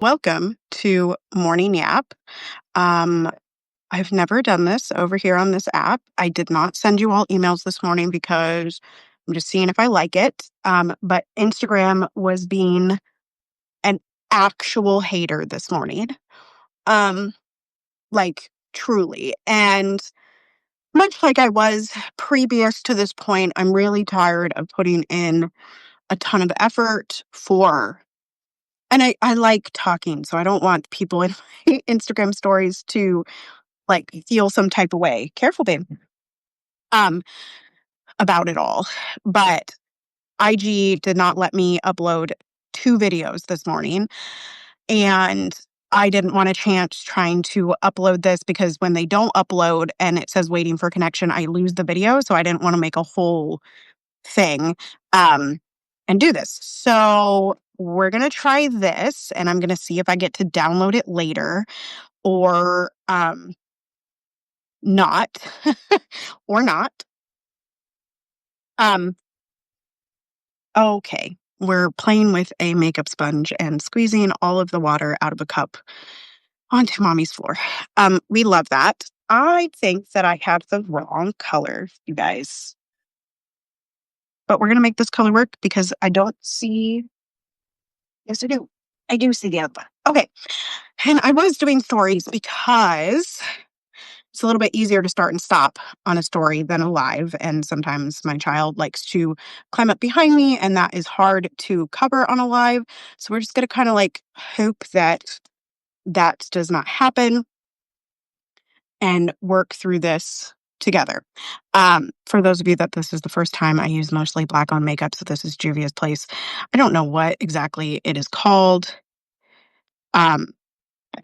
Welcome to Morning YAP. Um, I've never done this over here on this app. I did not send you all emails this morning because I'm just seeing if I like it. But Instagram was being an actual hater this morning. Like truly. And much like I was previous to this point, I'm really tired of putting in a ton of effort for. And I like talking, so I don't want people in my Instagram stories to feel some type of way. Careful, babe. Um, about it all. But IG did not let me upload 2 videos this morning, and I didn't want a chance trying to upload this because when they don't upload and it says waiting for connection, I lose the video. So I didn't want to make a whole thing and do this. So we're going to try this, and I'm going to see if I get to download it later or not or not. Okay. We're playing with a makeup sponge and squeezing all of the water out of a cup onto mommy's floor. We love that. I think that I have the wrong color, you guys. But we're going to make this color work because I don't see. Yes, I do. I do see the other one. Okay. And I was doing stories because it's a little bit easier to start and stop on a story than a live. And sometimes my child likes to climb up behind me, and that is hard to cover on a live. So we're just going to kind of hope that that does not happen and work through this together. For those of you that this is the first time, I use mostly black on makeup. So this is Juvia's Place. I don't know what exactly it is called. I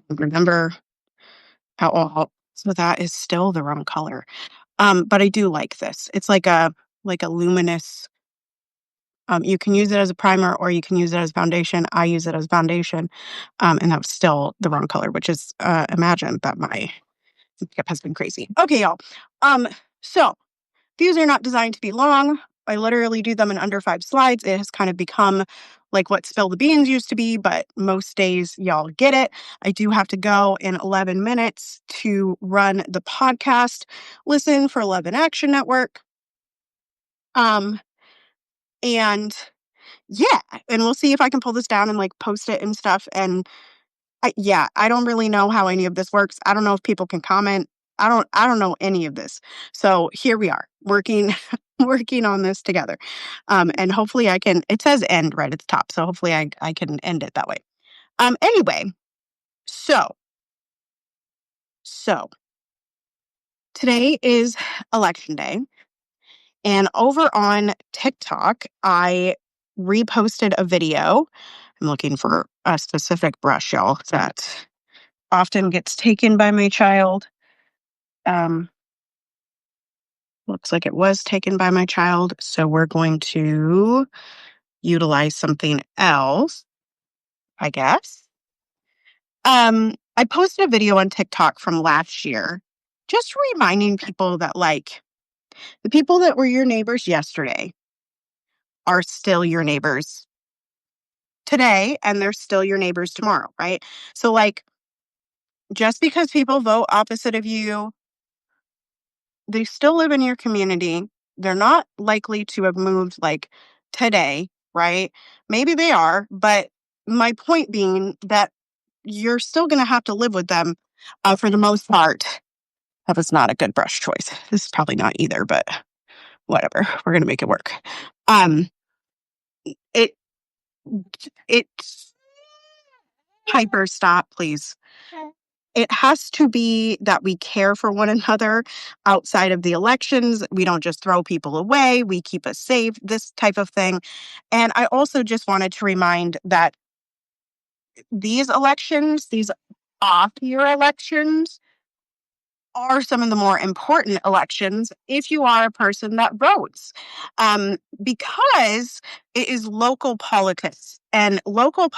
don't remember how all. So that is still the wrong color. But I do like this. It's like a luminous. You can use it as a primer or you can use it as foundation. I use it as foundation, and that was still the wrong color, which is imagine that my makeup has been crazy. Okay, y'all. So these are not designed to be long. I literally do them in under 5 slides. It has kind of become like what Spill the Beans used to be, but most days y'all get it. I do have to go in 11 minutes to run the podcast, Listen for 11 Action Network. And yeah, and we'll see if I can pull this down and post it and stuff. And I don't really know how any of this works. I don't know if people can comment. I don't know any of this. So here we are working working on this together. And hopefully I can. It says end right at the top, so hopefully I can end it that way. Anyway, so today is election day, and over on TikTok I reposted a video. I'm looking for a specific brush, y'all, that often gets taken by my child. Looks like it was taken by my child, so we're going to utilize something else, I guess. I posted a video on TikTok from last year, just reminding people that the people that were your neighbors yesterday are still your neighbors today, and they're still your neighbors tomorrow, right? So just because people vote opposite of you, they still live in your community. They're not likely to have moved today, right? Maybe they are, but my point being that you're still going to have to live with them for the most part. That was not a good brush choice. This is probably not either, but whatever. We're going to make it work. It it's Piper, stop, please. It has to be that we care for one another outside of the elections. We don't just throw people away. We keep us safe, this type of thing. And I also just wanted to remind that these elections, these off-year elections, are some of the more important elections if you are a person that votes, because it is local politics, and local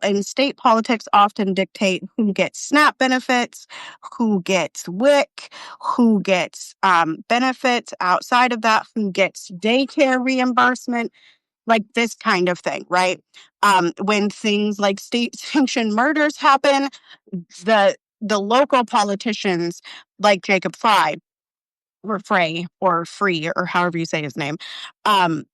and state politics often dictate who gets SNAP benefits, who gets WIC, who gets benefits outside of that, who gets daycare reimbursement. like this kind of thing, right? When things like state-sanctioned murders happen, the local politicians like Jacob Frey or Free or however you say his name, um,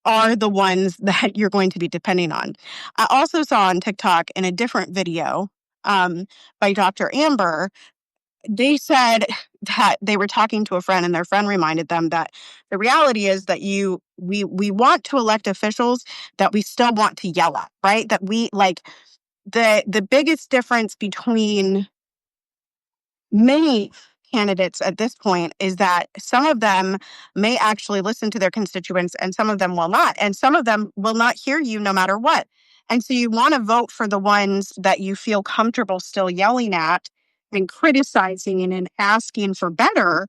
are the ones that you're going to be depending on. I also saw on TikTok in a different video by Dr. Amber, they said that they were talking to a friend and their friend reminded them that the reality is that we want to elect officials that we still want to yell at, right? That we like the biggest difference between many candidates at this point is that some of them may actually listen to their constituents and some of them will not. And some of them will not hear you no matter what. And so you want to vote for the ones that you feel comfortable still yelling at and criticizing and asking for better.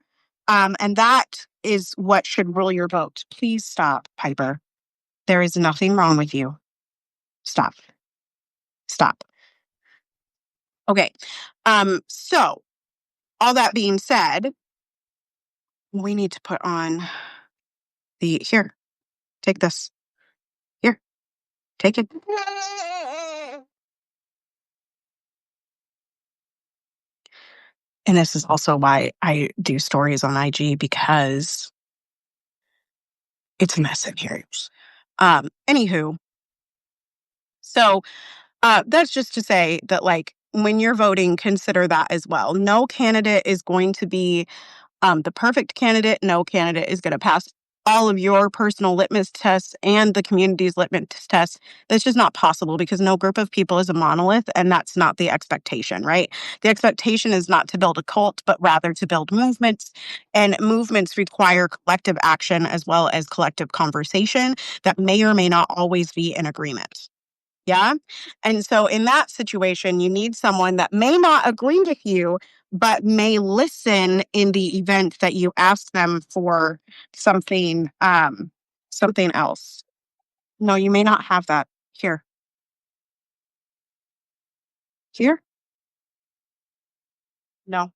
And that is what should rule your vote. Please stop, Piper. There is nothing wrong with you. Stop. Stop. Okay. So all that being said, we need to put on here, take this. Here, take it. And this is also why I do stories on IG because it's a mess in here. Anywho, so that's just to say that, like, when you're voting, consider that as well. No candidate is going to be the perfect candidate. No candidate is going to pass all of your personal litmus tests and the community's litmus tests. That's just not possible because no group of people is a monolith, and that's not the expectation, right? The expectation is not to build a cult, but rather to build movements, and movements require collective action as well as collective conversation that may or may not always be in agreement. Yeah. And so in that situation, you need someone that may not agree with you, but may listen in the event that you ask them for something, something else. No, you may not have that here. Here? No.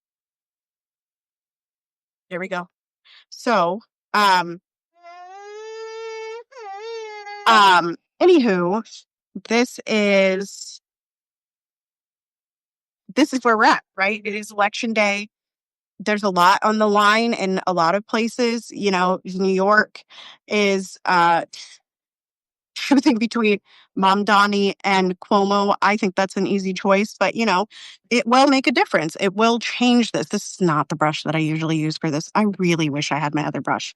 There we go. So, anywho, this is where we're at, right? It is election day. There's a lot on the line in a lot of places. You know, New York is choosing between Mamdani and Cuomo. I think that's an easy choice, but you know, it will make a difference. It will change this. This is not the brush that I usually use for this. I really wish I had my other brush.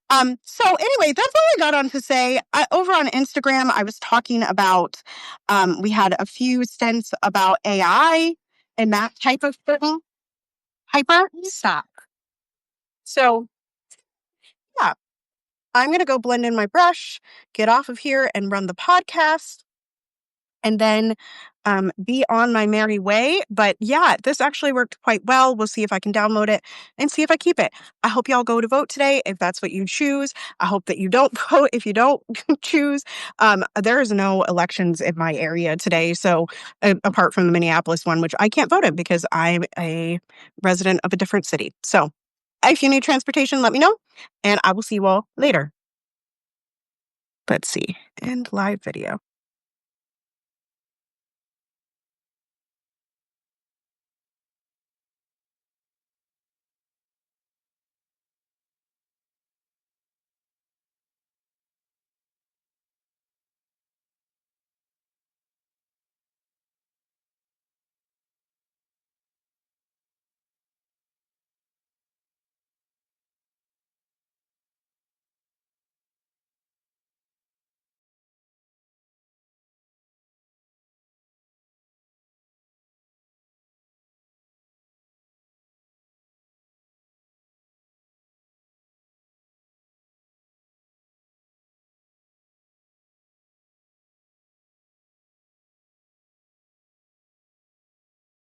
So anyway, that's all I got on to say. Over on Instagram, I was talking about, we had a few stints about AI and that type of thing. Hyper, stop. So yeah, I'm going to go blend in my brush, get off of here and run the podcast and then be on my merry way. But yeah, this actually worked quite well. We'll see if I can download it and see if I keep it. I hope y'all go to vote today if that's what you choose. I hope that you don't vote if you don't choose. There is no elections in my area today. So apart from the Minneapolis one, which I can't vote in because I'm a resident of a different city. So if you need transportation, let me know and I will see you all later. Let's see. End live video.